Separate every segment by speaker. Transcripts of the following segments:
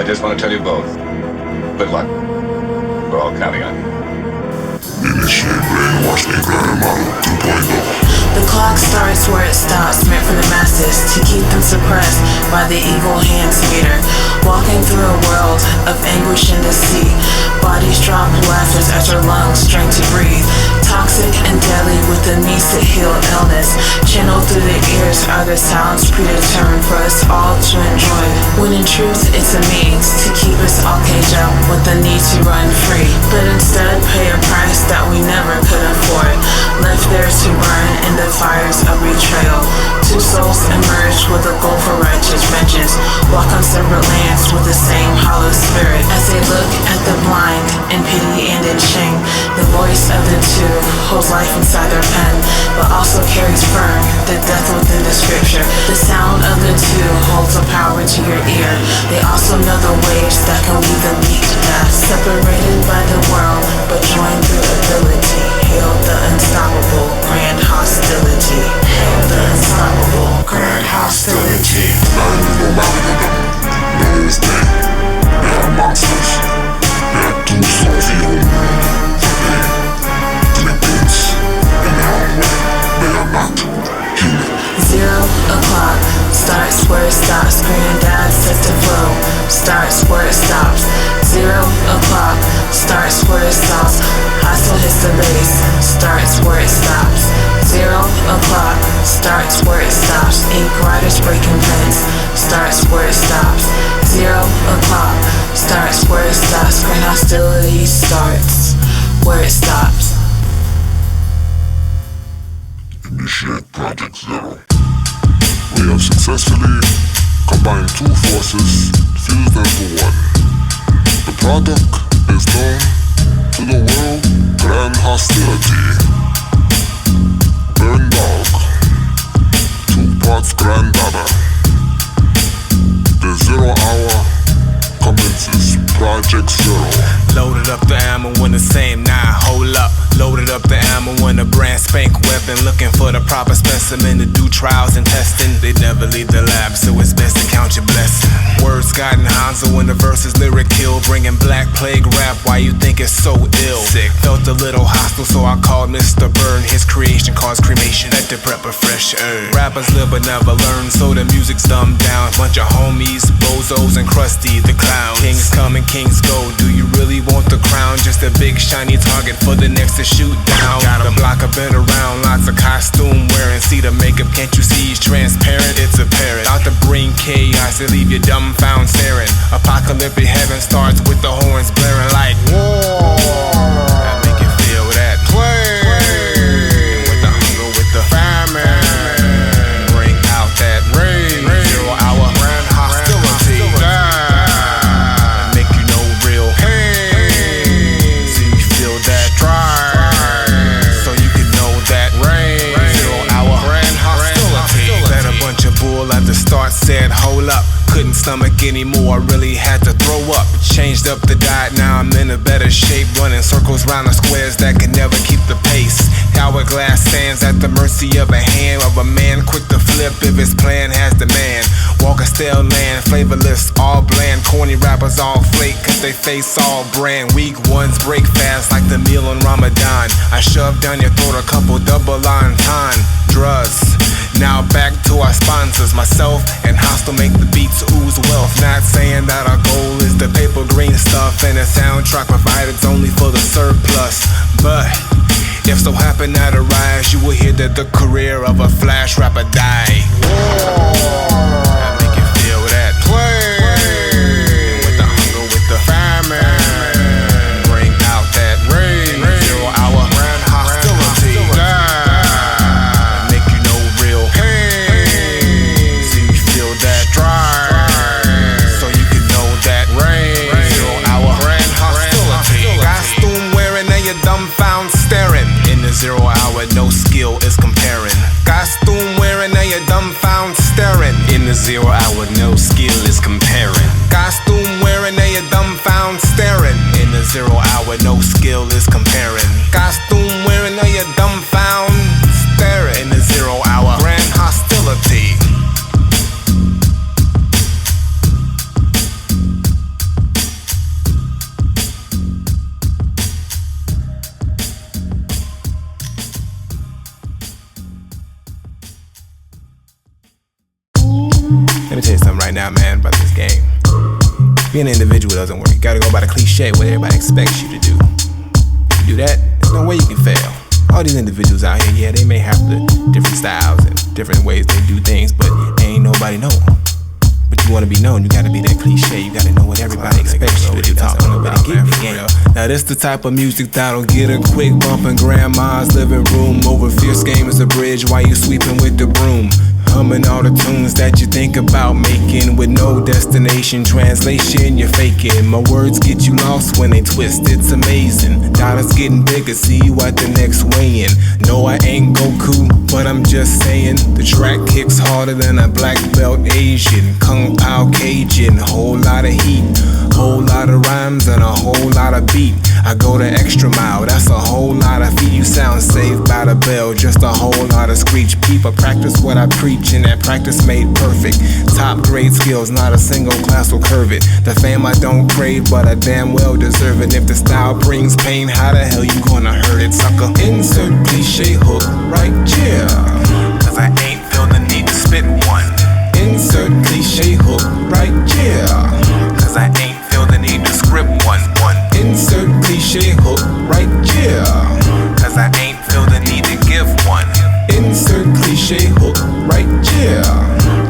Speaker 1: just want to tell you both, good luck. We're all counting on you.
Speaker 2: Initiate brainwash Inkwriter 2.0.
Speaker 3: The clock starts where it stops, meant for the masses, to keep them suppressed by the evil hands meter. Walking through a world of anguish and deceit. Bodies drop laughers as their lungs strain to breathe. Toxic and deadly with the means to heal illness. Channeled through the ears are the sounds predetermined for us all to enjoy. When in truth it's a means to keep us all caged up with the need to run free. But instead pay a price that we never could afford. Left there to burn in the fires of betrayal. Two souls emerge with a goal for righteous vengeance. Walk on separate lands with the same hollow spirit. As they look at the blind in pity and in shame, the voice of the two holds life inside their pen, but also carries firm the death within the scripture. The sound of the two holds a power to your ear. They also know the waves that can lead the weak to death. Separated by the world, but joined through ability. Hail the unstoppable grand hostility. Hail the unstoppable grand hostility.
Speaker 2: Knows they are monsters. They are two souls evil. Philippines, in their own way, they are not human.
Speaker 3: 0 o'clock starts where it stops. Granddad sets the flow. Starts where it stops. 0 o'clock starts where it stops. Hostile hits the base. Starts where it stops. 0 o'clock starts where it stops. Inkwriters breaking pens. Starts where it stops. 0 o'clock starts where it stops. Grand hostility starts where it stops.
Speaker 2: Initiate Project Zero. We have successfully combined two forces, fused them to one. The product is known to the world Grand Hostility. Burn Dog, 2 parts Granddad. The 0 hour commences Project Zero.
Speaker 4: Loaded up the ammo in the same 9, hold up. Loaded up the ammo in a brand spank weapon. Looking for the proper specimen to do trials and testing. They never leave the lab, so it's best to count your blessing. Words Scott and Hanzo in the verses, lyric kill. Bringing black plague rap, why you think it's so ill? Sick, felt a little hostile, so I called Mr. Burn. His creation caused cremation at the prep of fresh earth. Rappers live but never learn, so the music's dumbed down. Bunch of homies, bozos and Krusty the Clown. Kings come and kings go, do you really want the crown? Just a big shiny target for the next to shoot down. Got a block, I've been around, lots of costume wearing. See the makeup, can't you see it's transparent? It's apparent. Out to bring chaos and leave you dumbfound staring. Apocalyptic heaven starts with the horns blaring like war. That make you feel that play. With the hunger, with the famine, bring out that rage. 0 hour grand hostility. Make you know real pain, so you feel that drive. At the start said hold up, couldn't stomach anymore, I really had to throw up. Changed up the diet, now I'm in a better shape. Running circles round the squares that can never keep the pace. Hourglass stands at the mercy of a hand of a man quick to flip if his plan has demand. Walk a stale land, flavorless, all bland. Corny rappers all flake cause they face all brand. Weak ones break fast like the meal on Ramadan. I shoved down your throat a couple double entendres. Now back to our sponsors, myself and Hostile make the beats ooze wealth. Not saying that our goal is the paper green stuff and a soundtrack provided only for the surplus. But if so happen that arise, you will hear that the career of a flash rapper die. That make you feel that play. With the hunger, with the famine, bring out that rage. 0 hour grand hostility. Dumbfound staring in the 0 hour, no skill is comparing. Costume wearing, now you're dumbfound staring in the 0 hour, no skill is comparing. Costume wearing, now you're dumbfound staring in the 0 hour, no skill is comparing. Costume wearing, now you're dumbfound staring in the 0 hour, grand hostility. me tell you something right now, man, about this game. Being an individual doesn't work. You gotta go by the cliche, what everybody expects you to do. You do that, there's no way you can fail. All these individuals out here, yeah, they may have the different styles and different ways they do things, but ain't nobody know them. But you wanna be known, you gotta be that cliche. You gotta know what everybody expects you to do. That's the only way to get in the game. Now this the type of music that'll get a quick bump in grandma's living room. Over fierce game is a bridge while you sweeping with the broom. Humming all the tunes that you think about making with no destination. Translation, you're faking. My words get you lost when they twist, it's amazing. Dollars getting bigger, see you at the next weigh-in. No, I ain't Goku, but I'm just saying. The track kicks harder than a black belt Asian. Kung Pao Cajun, whole lot of heat. Whole lot of rhymes and a whole lot of beat. I go the extra mile, that's a whole lot of feet. You sound saved by the bell, just a whole lot of screech. People practice what I preach, and that practice made perfect. Top grade skills, not a single class will curve it. The fame I don't crave, but I damn well deserve it. If the style brings pain, how the hell you gonna hurt it, sucker? Insert cliche hook right here, cause I ain't feel the need to spit one. Insert cliche hook right here, cause I ain't feel the need to script one. Insert cliche hook right here, cause I ain't feel the need to give one. Insert cliche hook right here,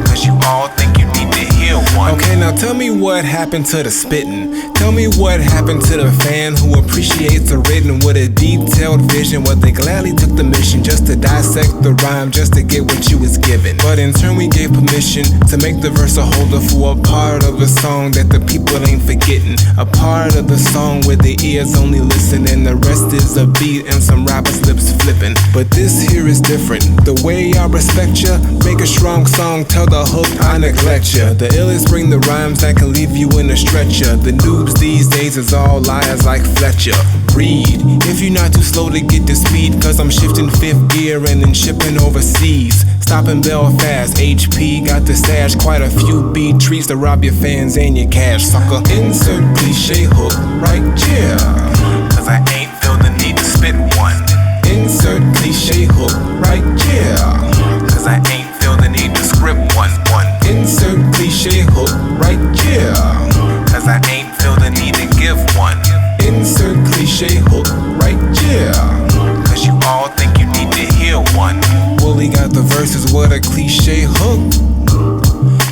Speaker 4: cause you all think you need to hear one. Okay, now tell me what happened to the spittin'. Tell me what happened to the fan who appreciates the written with a detailed vision. What they gladly took the mission just to dissect the rhyme, just to get what you was given. But in turn we gave permission to make the verse a holder for a part of the song that the people ain't forgetting. A part of the song where the ears only listen and the rest is a beat and some rappers' lips flipping. But this here is different. The way I respect ya, make a strong song, tell the hook I neglect ya. The illest bring the rhymes that can leave you in a stretcher. The noobs these days is all liars like Fletcher. Read, if you're not too slow to get to speed, cause I'm shifting fifth gear and then shipping overseas. Stopping Belfast, HP got the stash, quite a few beat treats to rob your fans and your cash, sucker. Insert cliche hook right here, cause I ain't feel the need to spit one. Insert cliche hook right here, cause I ain't feel the need to script one. Insert cliche hook right here, cause I ain't feel the need to give one. Insert cliche hook right here, cause you all think you need to hear one. Wooly got the verses with a cliche hook,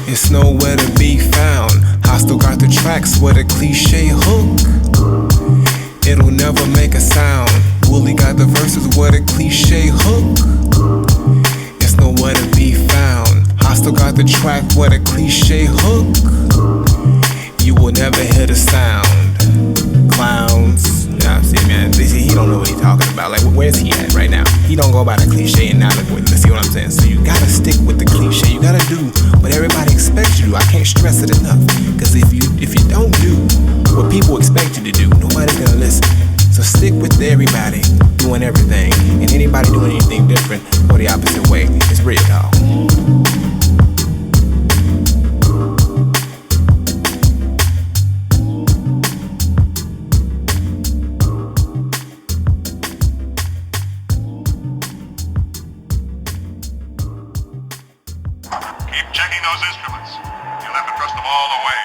Speaker 4: it's nowhere to be found. Hostile got the tracks with a cliche hook, it'll never make a sound. Wooly got the verses with a cliche hook, it's nowhere to be found. Hostile got the track with a cliche hook, you will never hear the sound. Clowns, yeah, see, man, he don't know what he's talking about. Like, where's he at right now? He don't go by the cliche, and now let's see what I'm saying. So you gotta stick with the cliche. You gotta do what everybody expects you to do. I can't stress it enough, because if you don't do what people expect you to do, nobody's gonna listen. So stick with everybody doing everything, and anybody doing anything different or the opposite way, it's real, dog.
Speaker 5: Keep checking those instruments. You'll have to trust them all the way.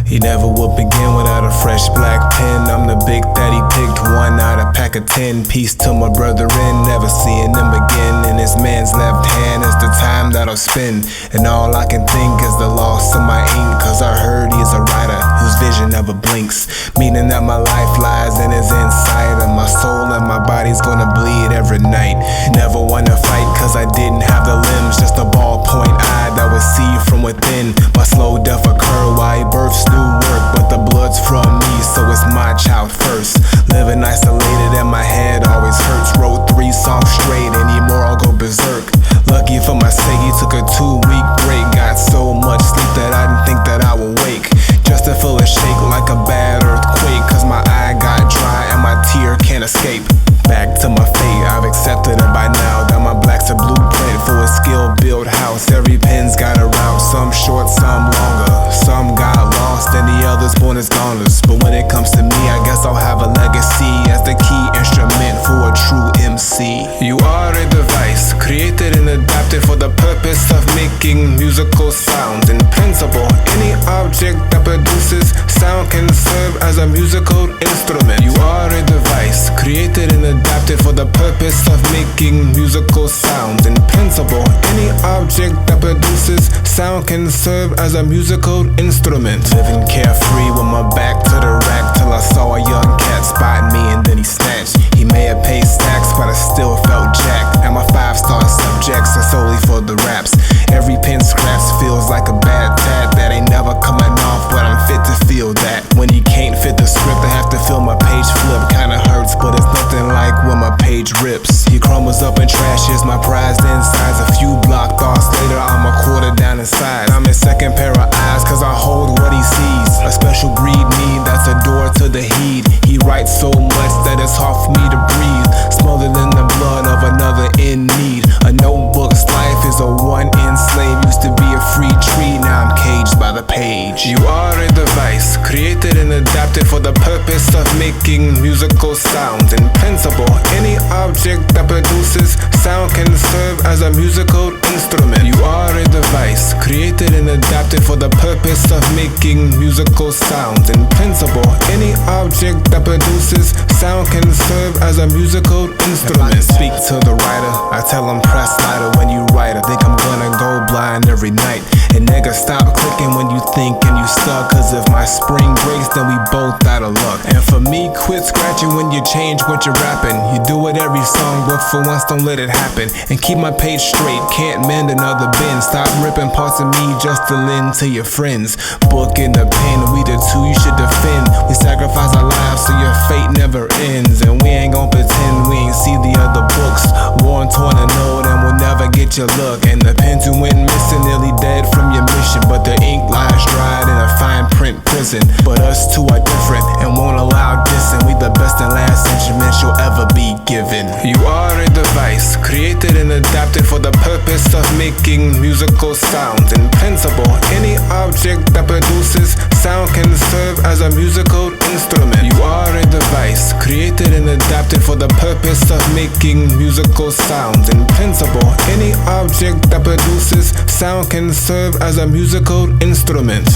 Speaker 4: He never would begin without a fresh black pen. I'm the big daddy, picked one out of pack of 10. Peace to my brethren, never seeing them again. In his man's left hand is the time that'll spend, and all I can think is the loss of my ink. Cause I heard he's a writer whose vision never blinks, meaning that my life lies in his inside, and my soul and my body's gonna bleed every night. Never wanna fight cause I didn't have the limbs, just a ballpoint eye that would see from within. My slow death occurred while he births new work, but the blood's from me, so it's my child first. Living isolated and my head always hurts. Wrote 3 songs straight, anymore I'll go berserk. Lucky for my sake, he took a 2-week break. Got so much sleep that I didn't think that I would wake, just to feel a shake like a bad earthquake. Cause my eye got dry and my tear can't escape. Back track to my fate. I've accepted it by now that my black's a blueprint for a skill-built house. Every pen's got a route, some short, some longer. Some got lost and the others born as goners. But when it comes to me, I guess I'll have a legacy as the key instrument for a true MC. You are a device created and adapted for the purpose of making musical sounds. In principle, any object that produces sound can serve as a musical instrument. You are a device created and adapted for the purpose of making musical sounds. In principle, any object that produces sound can serve as a musical instrument. Living carefree with my back to the rack till I saw a young cat spot me and then he snatched. He may have paid stacks, but I still felt jacked. And my 5-star subjects are solely for the raps. Every pen scraps feels like a bad tat that ain't never coming off, but I'm fit to feel that. When you can't fit the script, I have to feel my page flip. Kinda hurts, but it's nothing like when my page rips. He crumbles up and trashes my prized insides. A few block thoughts later, I'm a quarter down inside. I'm his second pair of eyes, cause I hold what he sees. A special breed me, that's a door to the heat. He writes so much that it's hard for me to breathe. Smothered in the blood of another in need. A notebook's life is a one enslaved. Used to be a free tree, now I'm caged by the page. You are a device created and adapted for the purpose of making musical sounds. In principle, any object that produces sound can serve as a musical instrument. You are a device created and adapted for the purpose of making musical sounds. In principle, any object that produces sound can serve as a musical instrument. If I speak to the writer, I tell him press lighter when you write. I think I'm gonna go blind every night. And nigga, stop clicking when you thinking you stuck. Cause if my spring breaks, then we both out of luck. And for me, quit scratching when you change what you're rapping. You do it every song, but for once don't let it happen. And keep my page straight, can't mend another bin. Stop ripping parts of me just to lend to your friends. Book in the pen, we the two you should defend. We sacrifice our lives so your fate never ends. And we ain't gon' pretend we ain't see the other books. Worn, torn, and old, and we'll never get your look. And the pens who went missing, nearly dead from your mission. But the ink lies dried in a fine print prison. But us two are different and won't allow dissing. We the best and last instruments you'll ever be given. You are a device created and adapted for the purpose of making musical sounds. In principle, any object that produces sound can serve as a musical instrument. You are a device created and adapted for the purpose of making musical sounds. In principle, any object that produces sound can serve as a musical instrument.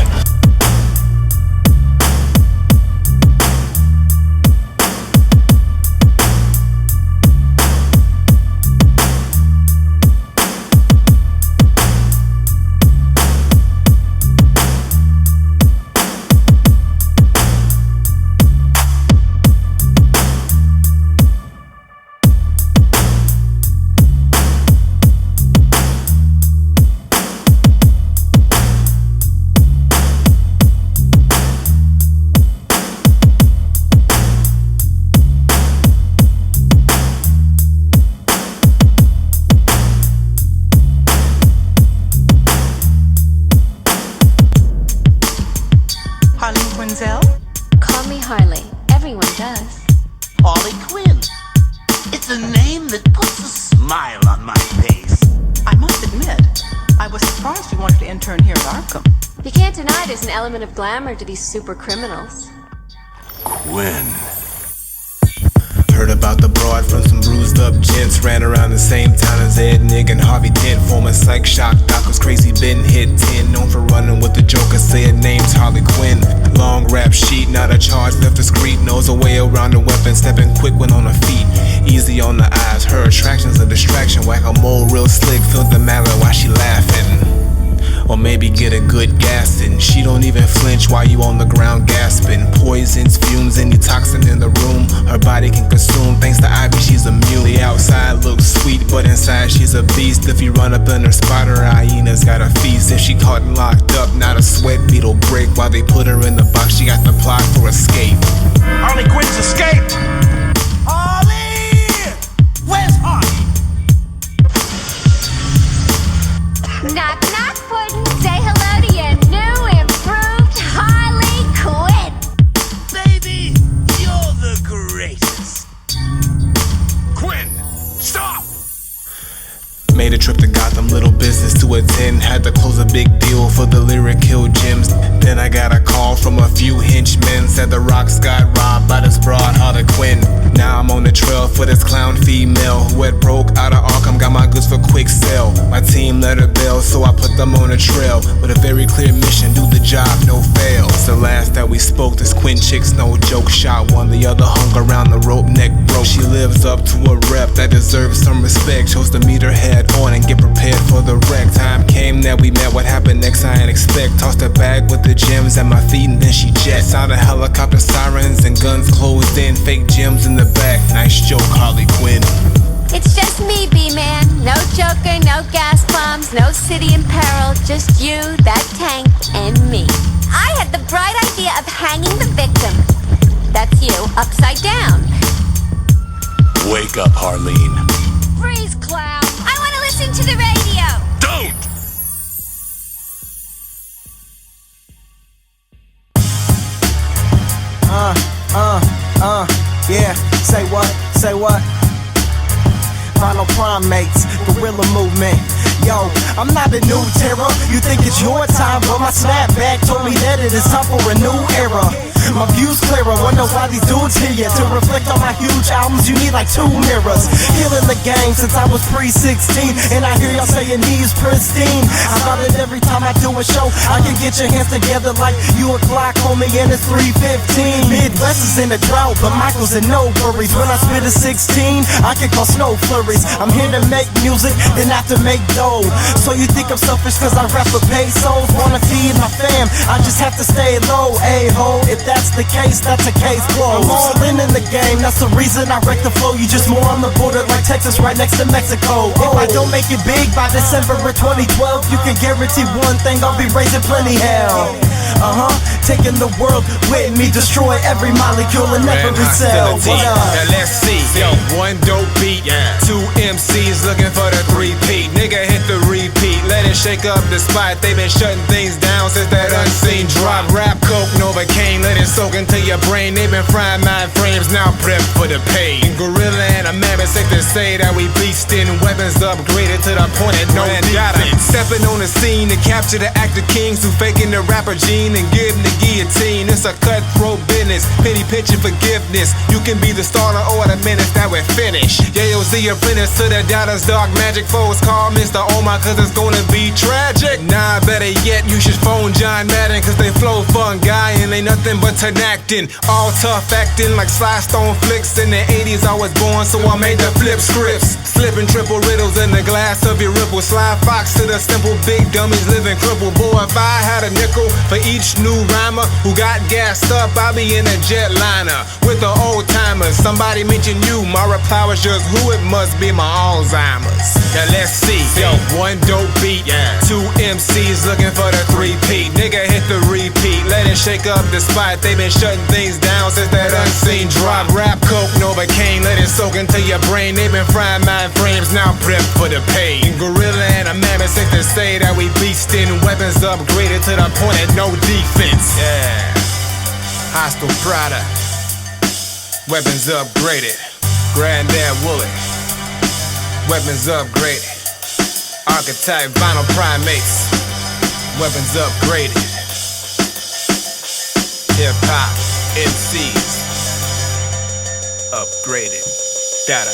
Speaker 6: Call me Harley. Everyone does.
Speaker 7: Harley Quinn. It's a name that puts a smile on my face.
Speaker 8: I must admit, I was surprised you wanted to intern here at Arkham.
Speaker 6: You can't deny there's an element of glamour to these super criminals.
Speaker 7: Quinn.
Speaker 4: Heard about the broad from some bruised up gents. Ran around the same town as Ed, Nick, and Harvey Dent. Former psych shock doc was crazy, been hit 10. Known for running with the Joker, said name's Harley Quinn. Long rap sheet, not a charge, left discreet. Knows a way around the weapon, stepping quick when on her feet. Easy on the eyes, her attraction's a distraction. Whack a mole real slick, filled the mallet while she laughing. Or maybe get a good gassing. She don't even flinch while you on the ground gasping. Poisons, fumes, any toxin in the room her body can consume. Thanks to Ivy, she's immune. The outside looks sweet, but inside she's a beast. If you run up in her spot, her hyenas got a feast. If she caught and locked up, not a sweat beetle break. While they put her in the box, she got the plot for escape.
Speaker 5: Harley Quinn's escaped! Harley! Where's Harley?
Speaker 6: Knock, knock, Puddin'. Say hello to your new, improved Harley Quinn.
Speaker 7: Baby, you're the greatest.
Speaker 4: made a trip to Gotham, little business to attend. Had to close a big deal for the lyric hill gems. Then I got a call from a few henchmen, said the rocks got robbed by this broad Harley Quinn. Now I'm on the trail for this clown female who had broke out of Arkham, got my goods for quick sale. My team let her bail, so I put them on the trail with a very clear mission, do the job, no fail. It's the last that we spoke, this Quinn chick's no joke. Shot one, the other hung around the rope, neck broke. She lives up to a rep that deserves some respect. Chose to meet her head on and get prepared for the wreck. Time came that we met, what happened next I ain't expect. Tossed a bag with the gems at my feet and then she jet. Sounded helicopter sirens and guns closed in, fake gems in the back. Nice joke, Harley Quinn.
Speaker 6: It's just me, B-Man. No Joker, no gas bombs, no city in peril. Just you, that tank, and me. I had the bright idea of hanging the victim. That's you, upside down.
Speaker 7: Wake up, Harleen.
Speaker 6: Freeze, clown. I want to listen to the radio.
Speaker 7: Don't!
Speaker 9: Yeah, say what? Final primates, guerrilla movement. Yo, I'm not a new terror. You think it's your time, but my snapback told me that it is time for a new era. My view's clearer, wonder why these dudes hear ya. To reflect on my huge albums, you need like 2 mirrors. Killing the game since I was pre-16, and I hear y'all saying he's pristine. I thought that every time I do a show, I can get your hands together like you a clock, homie, and it's 3:15. Midwest is in a drought, but Michael's in no worries. When I spit a 16, I can call snow flurries. I'm here to make music, then have to make dough. So you think I'm selfish cause I rap for pesos? Wanna feed my fam, I just have to stay low. A-ho, if that's the case, that's a case closed. I'm all in the game, that's the reason I wreck the flow. You just more on the border like Texas right next to Mexico. If I don't make it big by December of 2012, you can guarantee one thing, I'll be raising plenty hell. Taking the world with me, destroy every molecule in every cell. What up?
Speaker 4: Now let's see, yo, 1 dope beat, 2 MCs looking for the 3-peat. Nigga hit the repeat, let it shake up the spot. They been shutting things down since that unseen drop. Rap coke, Novocaine, let it soak into your brain. They been frying mind frames, now prep for the pain. Gorilla and a mammoth, sick to say that we beastin'. Weapons upgraded to the point of no defense. Stepping on the scene to capture the actor kings who faking the rapper gene and give them the guillotine. It's a cutthroat business, pity, pitching forgiveness. You can be the starter or the menace that we finish. Yeah, Z apprentice to the doubters, dark magic foes call Mr. Omar cause it's gonna be tragic. Nah, better yet, you should phone John Madden cause they flow fun guy and they nothing but acting. All tough acting like Sly Stone flicks. In the 80s I was born so I made the flip scripts. Slipping triple riddles in the glass of your ripple. Sly Fox to the simple big dummies living crippled. Boy, if I had a nickel for each new rhymer who got gassed up, I'd be in a jetliner with the old timers. Somebody mentioned you, my reply was just who it must be, my Alzheimer's. Now let's see, yo, 1 dope beat, 2 MCs looking for the 3-peat. Nigga hit the repeat, let it shake up the spot. They been shutting things down since that unseen drop. Rap coke, Novocaine, let it soak into your brain. They been frying mind frames, now prep for the pain. Gorilla and a mammoth, sick to say that we beastin'. Weapons upgraded to the point of no defense. Yeah, hostile product. Weapons upgraded. Granddad Wooly. Weapons upgraded. Archetype vinyl primates. Weapons upgraded. Hip hop MCs upgraded. Data.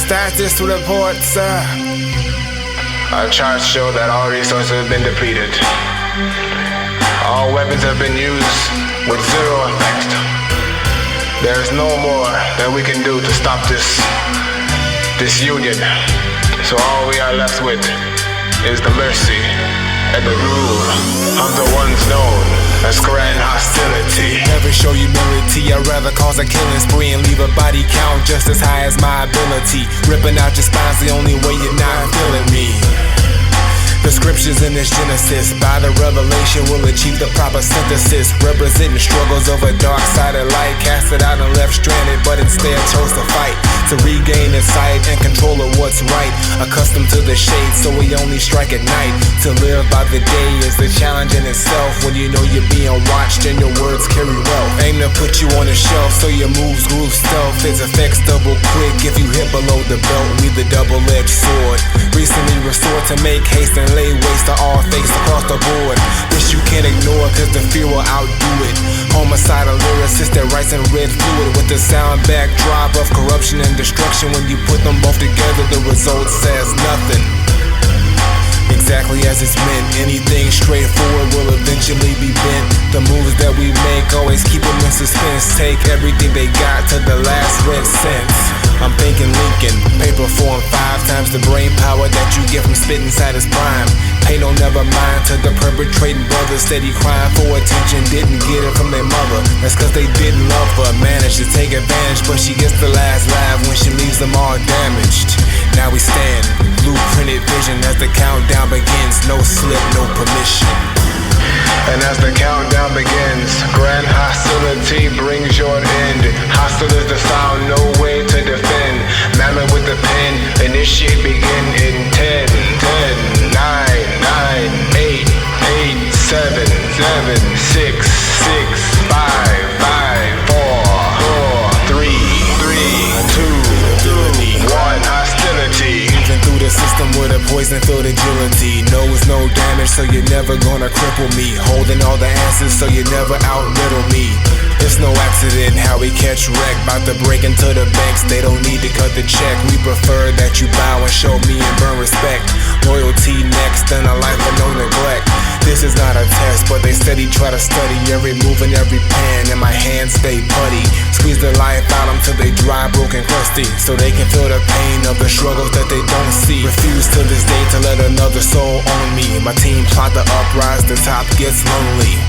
Speaker 4: Status to report, sir. Our charts show that all resources have been depleted. All weapons have been used with 0 effect. There is no more that we can do to stop this union. So all we are left with is the mercy and the rule of the ones known as Grand Hostility. Never show humility, I'd rather cause a killing spree and leave a body count just as high as my ability. Ripping out your spine's the only way you're not feeling me. The scriptures in this Genesis, by the revelation, will achieve the proper synthesis. Representing struggles of a dark side of light, casted out and left stranded, but instead chose to fight to regain insight and control of what's right. Accustomed to the shade, so we only strike at night. To live by the day is the challenge in itself. When you know you're being watched and your words carry wealth. Aim to put you on the shelf so your moves groove stealth. Its effects double quick if you hit below the belt. We the double-edged sword. Recently restored to make haste and lay waste to all fakes across the board. This you can't ignore cause the fear will outdo it. Homicidal lyricist that writes in red fluid with the sound backdrop of corruption and destruction. When you put them both together, the result says nothing. Exactly as it's meant. Anything straightforward will eventually be bent. The moves that we make always keep them in suspense. Take everything they got to the last red cent. I'm thinking Lincoln, paper form 5 times the brain power that you get from spitting inside his prime. Pay no never mind to the perpetrating brother, steady crying for attention, didn't get it from their mother. That's cause they didn't love her, managed to take advantage, but she gets the last laugh when she leaves them all damaged. Now we stand, blueprinted vision as the countdown begins, no slip, no permission. And as the countdown begins, grand hostility brings your end. Hostile is the sound, no way to defend. Mammoth with the pen, initiate begin in 10, 10, 9, 9, 8, 8, 7, 7, 6, 6, 5, 5, 4, 4, 3, 3, 2, 1, hostility. Moving through the system with a poison-filled agility. Knows no damage, so you're never gonna cripple me. Holding all the answers, so you never out-riddle me. It's no accident how we catch wreck. Bout to break into the banks, they don't need to cut the check. We prefer that you bow and show me and burn respect. Loyalty next, and a life of no neglect. This is not a test, but they steady try to study every move and every pan, and my hands stay putty. Squeeze the life out until they dry, broken, crusty, so they can feel the pain of the struggles that they don't see. Refuse to this day to let another soul own me. My team plot the uprise, the top gets lonely.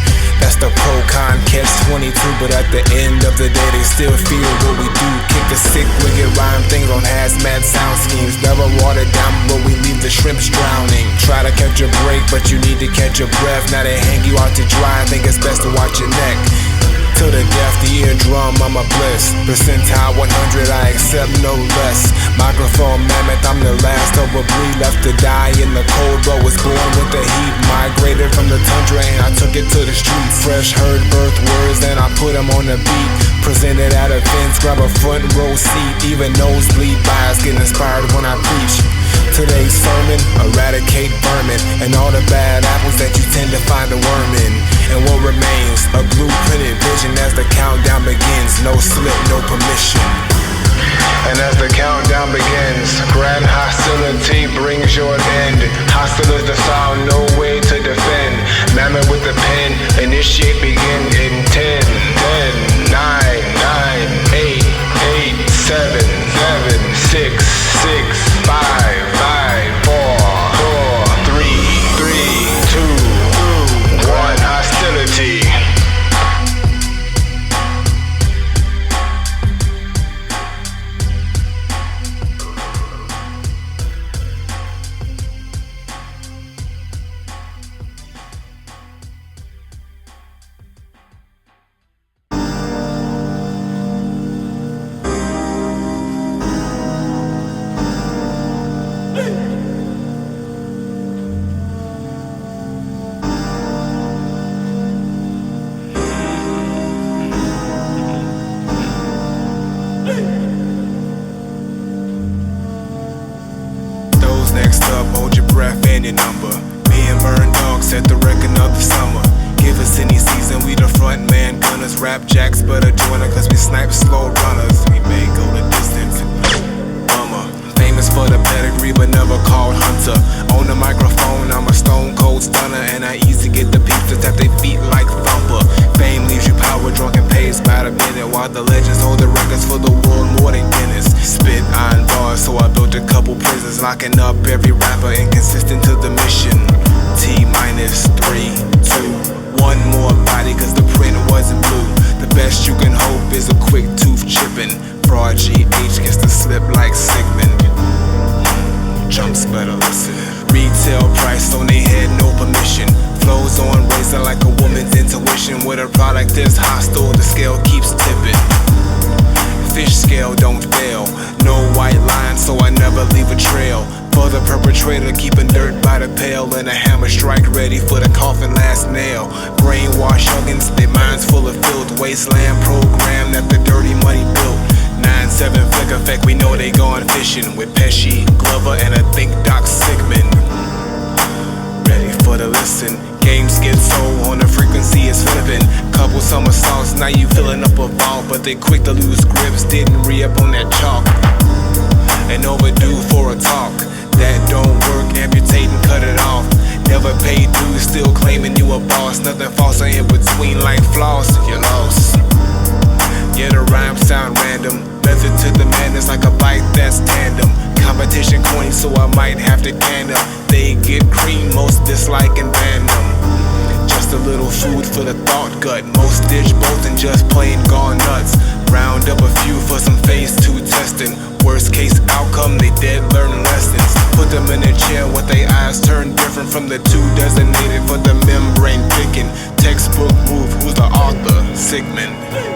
Speaker 4: That's the pro-con catch-22, but at the end of the day, they still feel what we do. Kick the sick, wicked rhyme things on hazmat sound schemes. Never watered down, but we leave the shrimps drowning. Try to catch a break, but you need to catch your breath. Now they hang you out to dry, I think it's best to watch your neck. To the death, the eardrum, I'm a bliss. Percentile 100, I accept no less. Microphone mammoth, I'm the last of a breed left to die in the cold, but was born with the heat. Migrated from the tundra and I took it to the streets. Fresh heard birth words and I put them on the beat. Presented at events, grab a front row seat. Even nosebleed bias get inspired when I preach. Today's sermon, eradicate vermin and all the bad apples that you tend to find a worm in. And what remains, a blueprinted vision as the countdown begins. No slip, no permission. And as the countdown begins, grand hostility brings your end. Hostile is the sound, no way to defend. Mammoth with the pen, initiate begin in 10, 10, 9, 9, 8, 8, 7, 7, 6, 6, 5, 5, 4, 4, 3, 3, 2, 1, hostility. Next up, hold your breath and your number. Me and Burn Dog set the record of the summer. Give us any season, we the front man gunners. Rap jacks better join us cause we snipe slow runners. We may go the distance, bummer. Famous for the pedigree but never called hunter. On the microphone, I'm a stone cold stunner. And I easy get the beats that tap they feet like thumper. Fame leaves you power drunk and pays by the minute. While the legends hold the records for the world more than Guinness. Spit iron bars, so I built a couple prisons. Locking up every rapper inconsistent to the mission. T-3, 2, 1 more body cause the print wasn't blue. The best you can hope is a quick tooth chipping. Fraud GH gets to slip like Sigmund. Chumps better listen. Retail price on perpetrator, keeping dirt by the pail and a hammer strike ready for the coffin last nail. Brainwash huggins, their minds full of filth. Wasteland program that the dirty money built. 9-7 flick effect, we know they gone fishing with Pesci, Glover, and I think Doc Sigmund. Ready for the listen. Games get sold on the frequency is flipping. Couple somersaults, now you filling up a vault, but they quick to lose grips, didn't re-up on that chalk. And overdue for a talk. That don't work, amputate and cut it off. Never paid dues, still claiming you a boss. Nothing false or in between like floss, you lost. Yeah, the rhymes sound random. Method to the madness like a bite that's tandem. Competition coin, so I might have to can them. They get cream, most dislike and ban them. Just a little food for the thought gut. Most ditch both and just plain gone nuts. Round up a few for some phase 2 testing. Worst case outcome, they dead learn lessons. Put them in a chair with their eyes turned different from the 2 designated for the membrane picking. Textbook move, who's the author? Sigmund.